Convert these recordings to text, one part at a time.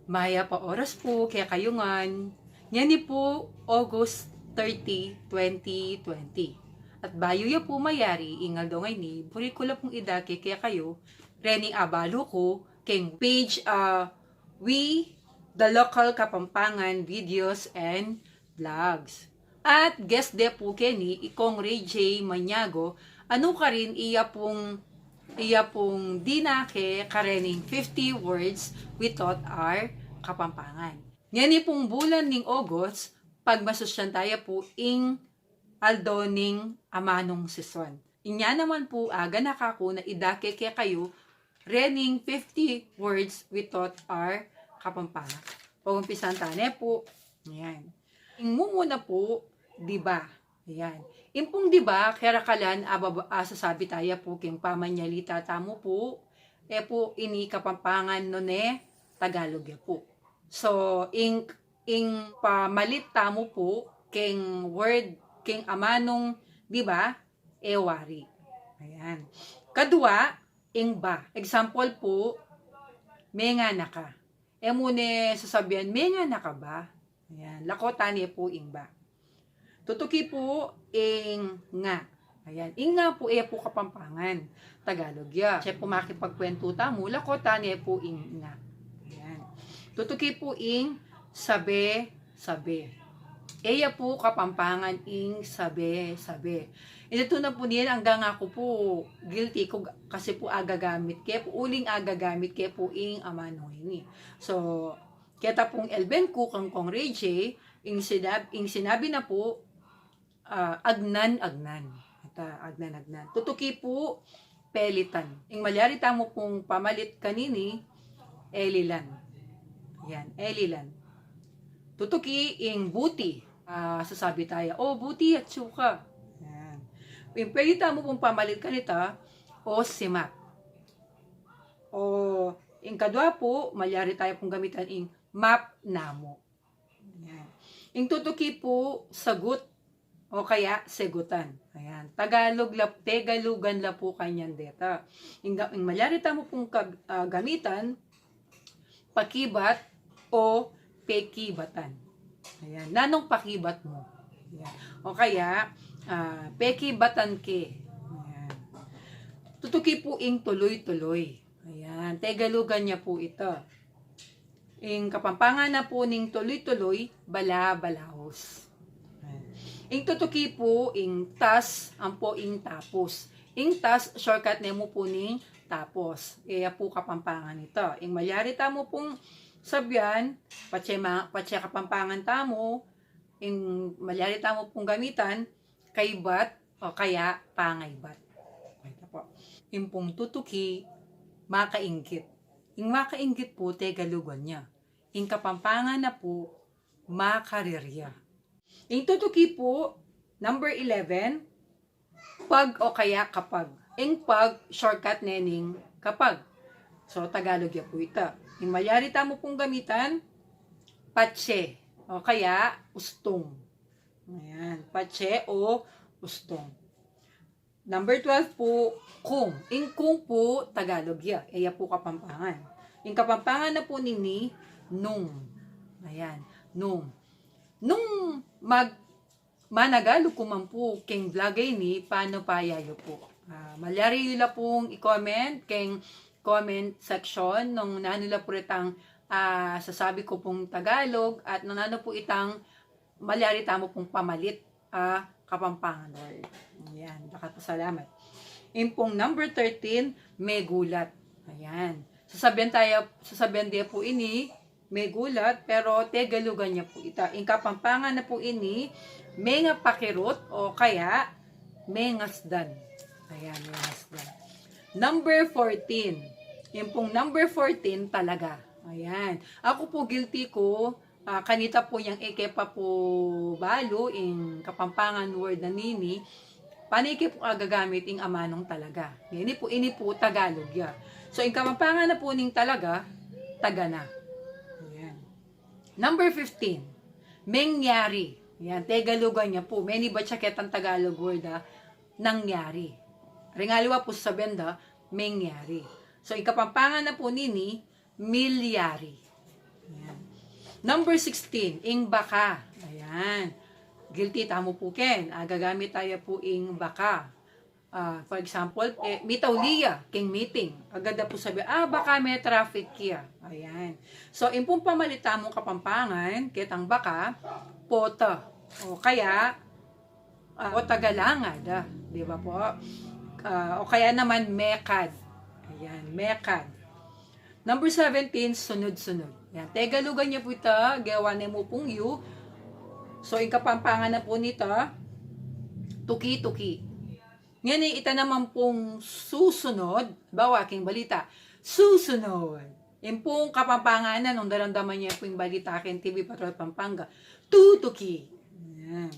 Maya pa oras po, kaya kayungan. Yan ni po, August 30, 2020. At bayo ya po mayari, ingal do ngay ni, buri ko lang pong idake kaya kayo, rening abalo ko, keng page, we, the local Kapampangan videos and vlogs. At guest de po keni, ikong Ray J. Maniago, ano ka rin iya pong dinake karening 50 words we taught our Kapampangan. Ngani pong bulan ning August, pagmasosyan tayo po ing aldoning amanong season. Inya naman po aga nakako na idake kaya kayo rening 50 words we taught our Kapampangan. Pag-umpisan tayo po. Ayan. Ing muna po, di ba? Ayan. Impong di ba, kaya kalan sasabi tayo po king pamanyalita tamo po, po ini Kapampangan no ne Tagalog ya po. So, ing pamalit tamo po, king word, king amanong, di ba, ewari. Ayan. Kadua, ing ba. Example po, menga na ka. Mune sasabihan, menga na ka ba? Ayan. Lakotan niya po ing ba. Tutuki po, ing nga. Ayan. Ing nga po, po Kapampangan. Tagalog ya. Siya po makipagkwento tamo, lakotan niya po ing nga. Ayan. Tutuki po ing sabi. Eya po Kapampangan ing sabi. Ito na po niyan hanggang ako po guilty ko kasi po agagamit kaya po uling agagamit kaya po ing amano ini. So, kaya pong elben ko kang Ray J, ing sinabi na po agnan. Tutuki po pelitan. Ing malyari tamo pong pamalit kanini elilan. Yan, elilan. Tutuki ing buti. Sasabi tayo, buti at suka. Yan. Ing pwede tamo pong pamalit kanita, simat. Ing kadwa po, malyari tayo pong gamitan ing map namo. Yan. Ing tutuki po, sagot o kaya segutan. Ayan. Tagalugan la po kanyan deta. Ing malyari tamo pong gamitan, pakibat o pekibatan. Ayan. Nanong pakibat mo? Ayan. O kaya, pekibatan ke. Ayan. Tutuki po ing tuloy-tuloy. Ayan. Tagalugan niya po ito. Ing Kapampangan na po ning tuloy-tuloy, bala-balahos. Ing tutuki po, ing tas, ang po ing tapos. Ing tas, shortcut na mo po ning tapos. Kaya po Kapampangan ito. Ing malyari tamo pong sabyan, patse Kapampangan tamo, ing malyari tamo pong gamitan, kaybat o kaya pangaybat. Ito po. Ing pong tutuki, makainggit. Ing makainggit po, Tagalugan niya. Ing Kapampangan na po, makarirya. Ing tutuki po, number 11, pag o kaya kapag. Ing pag, shortcut nening kapag. So, Tagalog ya po ito. Ing malyari tamo pong gamitan, patse o kaya ustong. Ayan, patse o ustong. Number 12 po, kung. Ing kung po, Tagalog ya. Eya po Kapampangan. Ing Kapampangan na po nini, nung. Ayan, nung. Nung managalog ko man po, keng vlogay ni, paano payayo po. Malyari yun la pong i-comment, keng comment section, nung nanula po itang sasabi ko pong Tagalog, at nung nano po itang malyari tamo pong pamalit Kapampangan word. Ayan, salamat. Yung pong number 13, may gulat. Ayan. Sasabihan din po ini, may gulat, pero Tagalugan niya po ita. Yung Kapampangan na po ini, may nga pakirot o kaya may ngasdan. Ayan, may ngasdan. Number 14. Yung pong number 14 talaga. Ayan. Ako po guilty ko, kanita po yung ekepa po balo, yung Kapampangan word na nini, paniki po agagamit yung amanong talaga. Ini po Tagalog ya. So, yung Kapampangan na po ning talaga, taga na. Ayan. Number 15, mengyari. Ayan, Tagalugan niya po. Many ba ang Tagalog word nangyari. Ringaliwa po sa benda, mengyari. So, yung Kapampangan na po nini, milyari. Ayan. Number 16, ing baka. Ayan. Guilty, tamo po ken. Gagamit tayo po ing baka. For example, mitauliya, king meeting. Agad na po sabi, baka may traffic kia. Ayan. So, impong pamalita mong kapampangan, kitang baka, pota. O kaya, o tagalangad. Di ba po? O kaya naman, mekad. Ayan, mekad. Number 17, sunod-sunod. Ayan, Tegalugan niya po ito, gawa na mo pong you. So, yung kapampangan na po nito, tuki-tuki. Ngayon, ita naman pong susunod, bawa aking balita, susunod. Yung pong kapampanganan, nung daramdaman niya po yung balita aking TV Patrol Pampanga, tutuki. Ayan.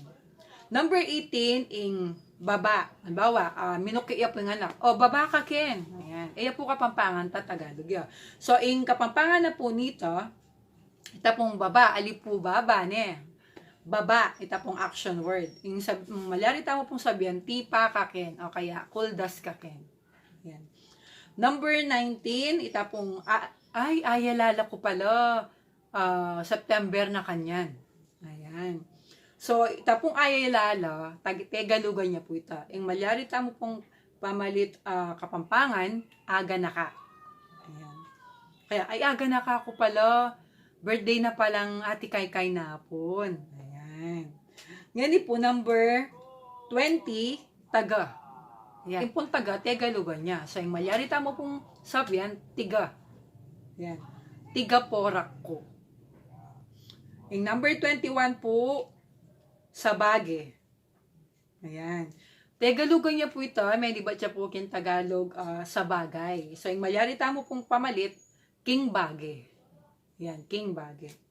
Number 18, ing baba. Bawa, minukiya po yung anak. Baba ka, Ken. Ayan. Iya po kapampangan, Tagalog ya. So, ing kapampangan na po nito, ita pong baba, alipo baba, ne. Baba, ita pong action word. Yung malarita mo pong sabihan, tipa ka ken, o kaya kuldas ka ken. Yan. Number 19, ita pong, ayalala ko pala, September na kanyan. Ayan. So, ita pong ayalala, Tegalugan niya po ita. Yung malarita mo pong pamalit kapampangan, aga na ka. Ayan. Kaya, aga na ka ako pala, birthday na palang ati Kaykay na hapon. Ngayon po, number 20, taga. Yan. Yung pong taga, Tegalugan niya. So, yung malarita mo pong sabihan, tiga. Yan. Tiga porak ko. Yung number 21 po, sabage. Ayan. Tegalugan niya po ito, may di ba siya po kin Tagalog, sabagay. So, yung malarita mo pong pamalit, king bage. Yan, king bage.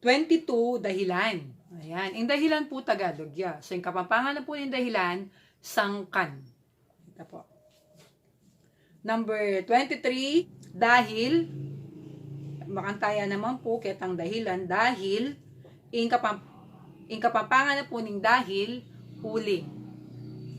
22, dahilan. Ayan. Yung dahilan po Tagalog, ya. So, yung kapampangan na po yung dahilan, sangkan. Ito po. Number 23, dahil, makantaya naman po, kitang dahilan, dahil, yung kapampangan na po ng dahil, uling.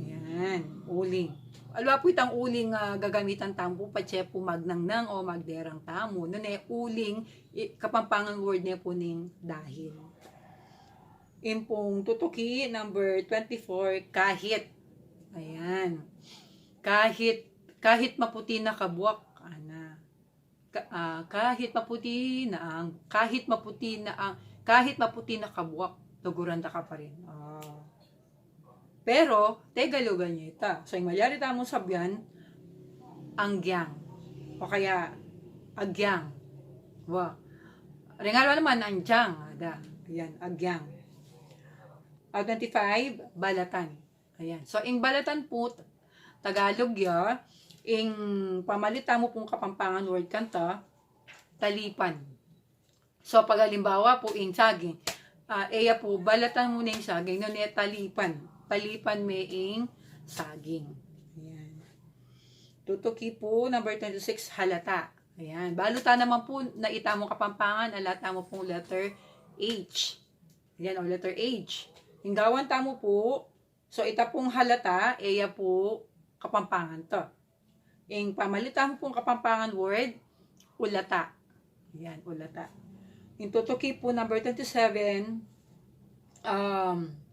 Ayan, uling. Alwa po itang uling gagamitan tampo, patse po magnangnang o magderang tamo. Noon uling, kapampangan word niya po ning dahil. Impong tutuki, number 24, kahit. Ayan. Kahit maputi na kabuak. Kahit maputi na kabuak, tuguran ta ka pa rin. Pero, Tegalugan niya ita. So, yung malarita mo sabihan, anggyang. O kaya, agyang. Wow. Ringalo naman, andyang. Ayan, agyang. 25, balatan. Ayan. So, ing balatan po, Tagalog ya, ing pamalita mo pong kapampangan word kanta, talipan. So, pag halimbawa po, ing saging, eya po, balatan mo na yung saging, no niya talipan meing saging. Ayan. Tutuki po, number 26, halata. Ayan. Baluta naman po, naita mo kapampangan, alata mo pong letter H. Ayan, o letter H. Yung gawan tamo po, so ita pong halata, eya po, kapampangan to. Yung pamalita mo pong kapampangan word, ulata. Ayan, ulata. Yung tutuki po, number 27,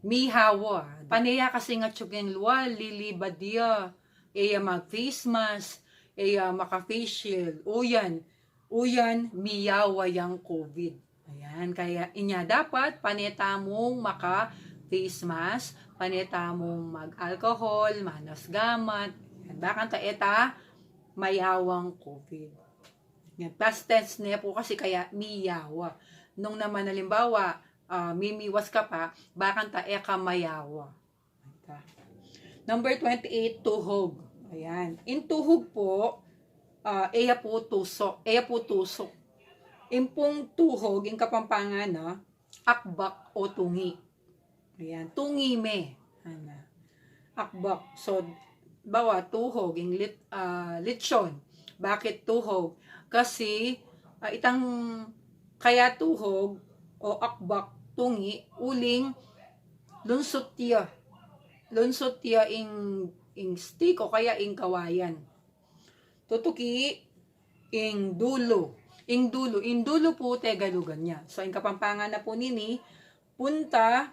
mihawa. Paneya kasi nga tsugeng luwa, lilibad dia, eya mag-face mask, eya maka-face shield. Uyan, miyawa yang COVID. Ayan, kaya inya dapat, paneta mong maka-face mask, paneta mong mag-alcohol, manas gamat, bakan ta eta, mayawang COVID. Yan, past tense niya po kasi kaya miyawa. Nung naman halimbawa, mimiwas ka pa, bakan ta eka mayawa. Number 28, tuhog. Ayan. In tuhog po, eya po tusok. Impong tuhog, yung kapampangan, akbak o tungi. Ayan. Tungi me. Akbak. So, bawa, tuhog, yung litsyon. Bakit tuhog? Kasi, kaya tuhog, o akbak, tungi, uling, lunsot tiya ing stick o kaya ing kawayan. Tutuki ing dulo. Ing dulo po Tagalogan niya. So, ing Kapampangan na po nini, punta,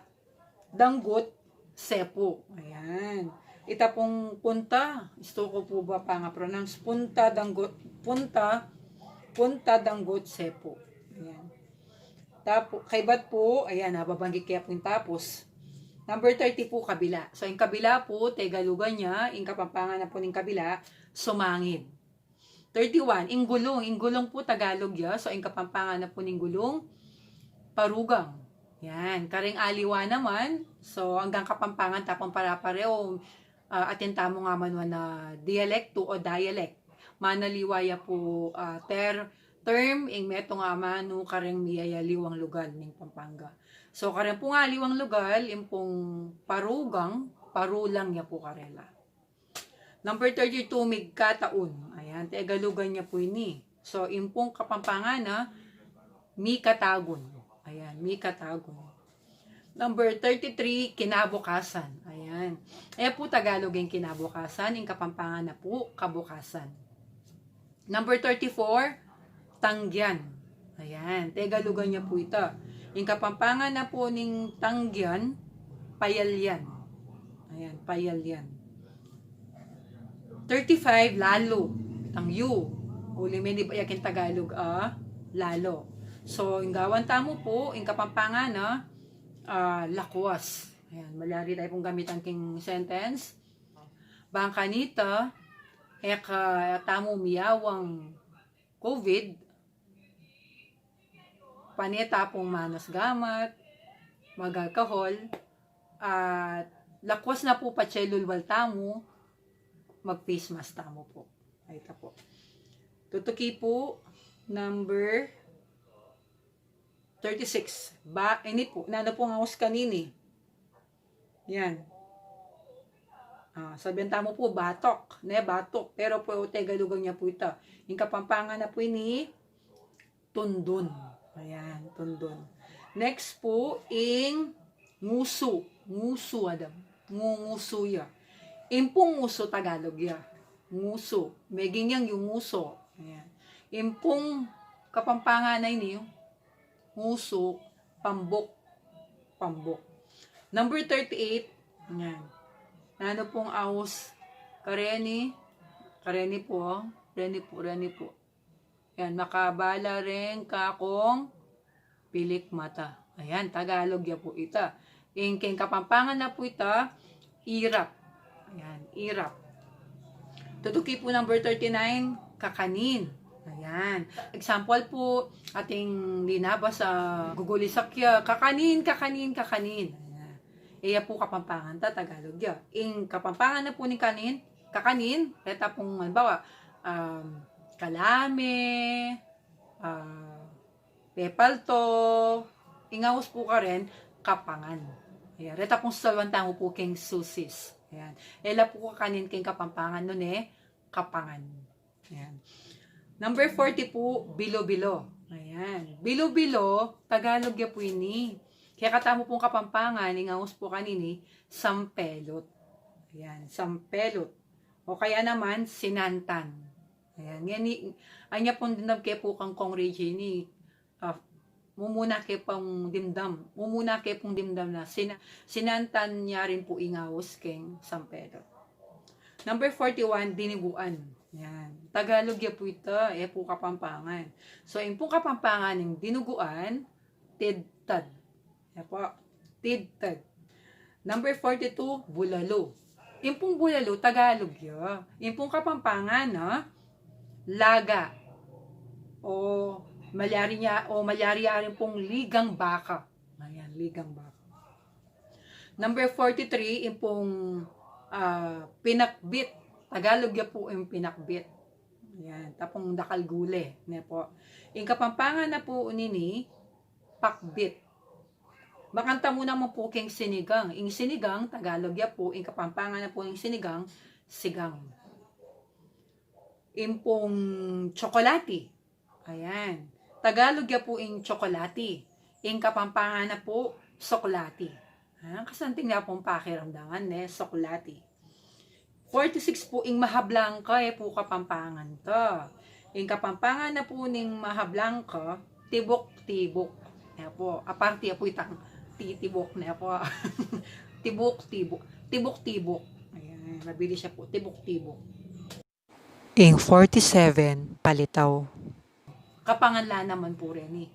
danggot, sepo. Ayan. Ita pong punta, gusto ko po ba pa nga pronounce, punta, danggot, sepo. Ayan. Tapos, kaybat po, ayan, nababanggit kaya po yung tapos. Number 30 po, kabila. So, yung kabila po, Tagalogan niya, yung Kapampangan na po ng kabila, sumangid. 31, inggulong. Inggulong po, Tagalog ya. So, yung Kapampangan na po ng gulong, parugang. Yan. Karing aliwa naman. So, hanggang Kapampangan, tapong para-pareho. Atin tamo nga man na dialekto o dialect. Manaliwaya po term, ing meto nga manu karing miyaya liwang lugar ng Pampanga. So, karing po nga liwang lugar, yung pong parulang niya po karela. Number 32, migkataon. Ayan, Tagalogan niya po ini. So, yung pong Kapampangan na, mikatagon. Ayan, mikatagon. Number 33, kinabukasan. Ayan. Ayan po Tagalog yung kinabukasan. Yung Kapampangan na po, kabukasan. Number 34, tangyan. Ayan, Tagalogan niya po ito. Yung Kapampangan na po ning tangyan, payalyan. Ayan, payalyan. 35, lalo. Tangyu. Uli may di ba yakin Tagalog, lalo. So, yung gawan tamo po, yung Kapampangan na, lakwas. Ayan, malyari tayo pong gamitan king sentence. Bangkanita, tamo miyawang COVID, paneta pong manas gamat, magalkahol, at lakwas na po patselulwal tamo, mag-face mask tamo po. Ay ita po. Tutuki po, number 36. Ini po, nano po nga us kanini. Yan. Sabihan tamo po, batok. Batok. Pero po, Tagalogan niya po ito. Yung Kapampangan na po ini, tundon. Ayan, tundon. Next po, nguso. Nguso, adam. Nguso ya. Impong nguso, Tagalog ya. Nguso. Meging yang yung nguso. Ayan. Impong Kapampangan na ini, nguso, pambok. Pambok. Number 38, ayan. Ano pong aus, kareni po, reni po. Yan, makabala rin kakong pilik mata. Ayan, Tagalog ya po ita. Yung Kapampangan na po ita, irap. Ayan, irap. Tutuki po number 39, kakanin. Ayan. Example po, ating linabas sa gugulisakya, kakanin. Ayan. Iya po Kapampangan ta, Tagalog ya. Yung Kapampangan na po ni kakanin, eta pong, halimbawa, kalame, pepalto, ingawas po ka rin, kapangan. Ayan. Eta pong salwantang po king susis. Ayan. Ela po kakanin king Kapampangan nun kapangan. Ayan. Number 40 po, bilo-bilo. Ayan. Bilo-bilo, Tagalog ya po ini. Kaya katamo pong Kapampangan, ingawas po kanini, sampelot. Ayan, sampelot. O kaya naman, sinantan. Ayan, anya pong dinab kaya po kang kong regini, mumuna kaya pong dimdam na, sinantan niya rin po ingawas keng sampelot. Number 41, diniguan. Yan. Tagalog ya po ito, po Kapampangan. So, yung po Kapampangan ng dinuguan, tidtad. Yan po, tidtad. Number 42, bulalo. Yung pong bulalo, Tagalog ya. Yung pong Kapampangan, laga. O malyari rin pong ligang baka. Ayan, ligang baka. Number 43, yung pong pinakbit. Tagalog ya po yung pinakbit. Yan, tapong dakalgule. Yan po. Yung Kapampangan na po nini, pakbit. Makanta muna mo po king sinigang. Yung sinigang, Tagalog ya po, yung Kapampangan na po yung sinigang, sigang. Yung pong tsokolati. Ayan. Tagalog ya po yung tsokolati. Yung Kapampangan na po, sokolati. Kasanting na pong pakiramdaman, sokolati. 46 po, ing mahablang ka, po Kapampangan to. Ing kapampangan na po ning Mahablanca, tibok-tibok. Ayan po, aparte po itang titibok na po. Tibok-tibok. Tibok-tibok. Ayan, nabili siya po, tibok-tibok. Ing 47, palitaw. Kapanganla naman po rin eh.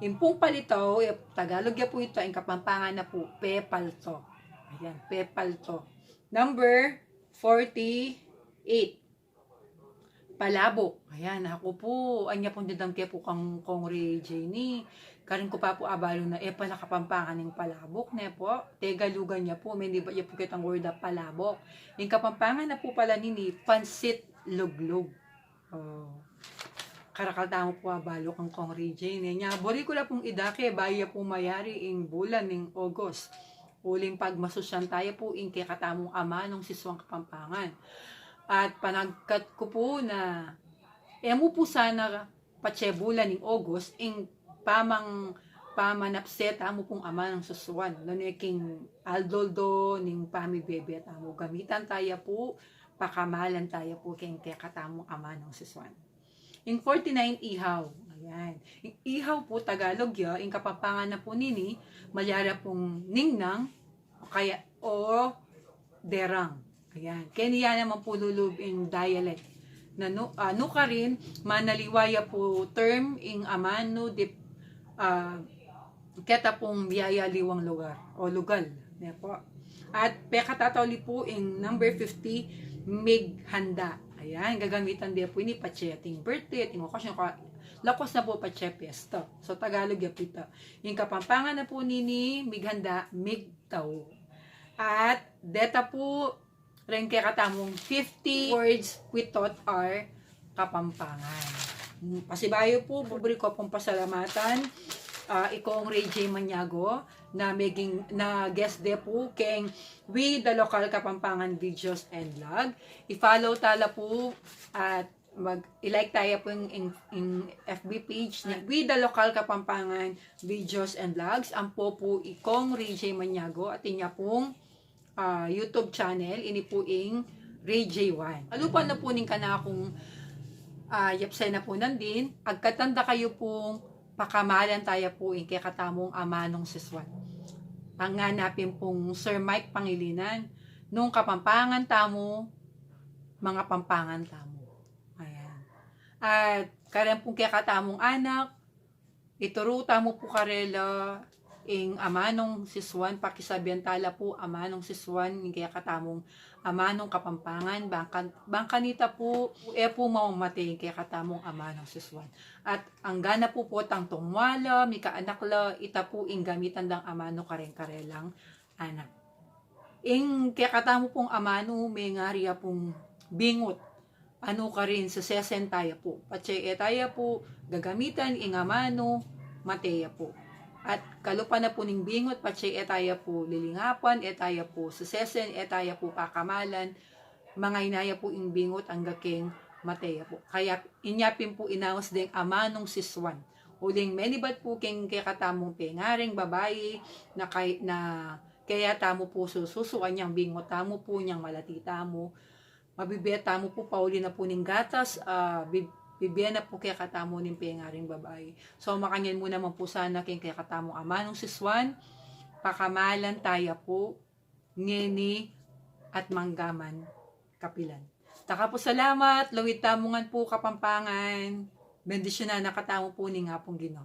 Yung pong palitaw, Tagalog ya po ito, ang kapampangan na po, pepalto. Ayan, pepalto. Number 48. Palabok. Ayan, ako po, anya pong dadangke po kong Ray Jenny. Karin ko pa po abalo na, pala kapampangan ng palabok na po. Tegalugan niya po, may di ba po kitang word na palabok. Yung kapampangan na po pala nini, pansit luglog. Oh. Karakal mo po abalo kong Ray Jenny. Nya, bori ko na pong idake, baya po mayari ing bulan ng August. Uling pagmasosyan tayo po ing kakatamong ama ng siswang kapampangan. At panagkat ko po na mo po sana patsebulan ng August ing pamanapset mo pong ama ng susuan. King aldoldo ning pamibebe mo gamitan tayo po, pakamalan tayo po king katamong ama ng susuan. Ing 49 ihaw. Ayan. Ing ihaw po Tagalog ya, ing kapampangan na po nini, malyara pong ningnang o derang. Ayan. Kaya niya naman po lulub in dialect. Na no ka rin, manaliwaya po term ing amano di keta pong biyaya liwang lugar o lugal. Ayan po. At pekatatawli po ing number 50, mighanda. Ayan, gagamitan din po ini pacheting birthday, ting okasyon ka lakos na po pache pesta. So Tagalog ya pita. Yung kapampangan na po nini, mighanda, migtaw. At deta po rin kaya katamong 50 words we thought are kapampangan. Pasibayo po, bubri ko pong pasalamatan ikong Ray J. Maniago na guest de po keng We the Local Kapampangan Videos and Vlog. I-follow tala po at i-like tayo po in FB page na We the Local Kapampangan Videos and Vlogs. Ang po ikong Ray J. Maniago at inya pong YouTube channel, ini po ing Ray J1. Alupan na po ning kana akong yapsay na po nandin. Agkatanda kayo pong pakamalan tayo po ing katamong ama nung siswan. Ang hanapin pong Sir Mike Pangilinan, nung kapampangan tamo, mga pampangan tamo. Ayan. At karen pong katamong anak, ituruta mo po karela, ing amanong siswan, pakisabihan tala po amanong siswan, ing kaya katamong amanong kapampangan, bangkanita po, po mamamatay, kaya katamong amanong siswan. At ang gana po tang tungwala, mika anakla, ita po ing gamitan ng amano kareng-karelang anak. Ing kaya katamo pong amano, may ngariya pong bingot, ano ka rin, sa sesen tayo po. Patse tayo po, gagamitan ing amano, mateya po. At kalupa na po ning bingot, patse tayo po lilingapan, tayo po susesen, tayo po pakamalan, mga inaya po ing bingot ang gaking mateya po. Kaya inyapin po inawas ding ama nung siswan. Uling menibat po king katamong pengaring babae na kaya tamo po sususuan niyang bingot, tamo po niyang malatita mo. Mabibeta mo po pauli na po ning gatas, bibigyan na po kaya katamo ng pengaring babae. So makanyan mo naman po sana kaya katamo ama nung siswan, pakamalan tayo po, ngeni at manggaman kapilan. Taka po salamat, lawit tamungan po kapampangan, bendisyon na nakatamo po ni nga pong Ginoo.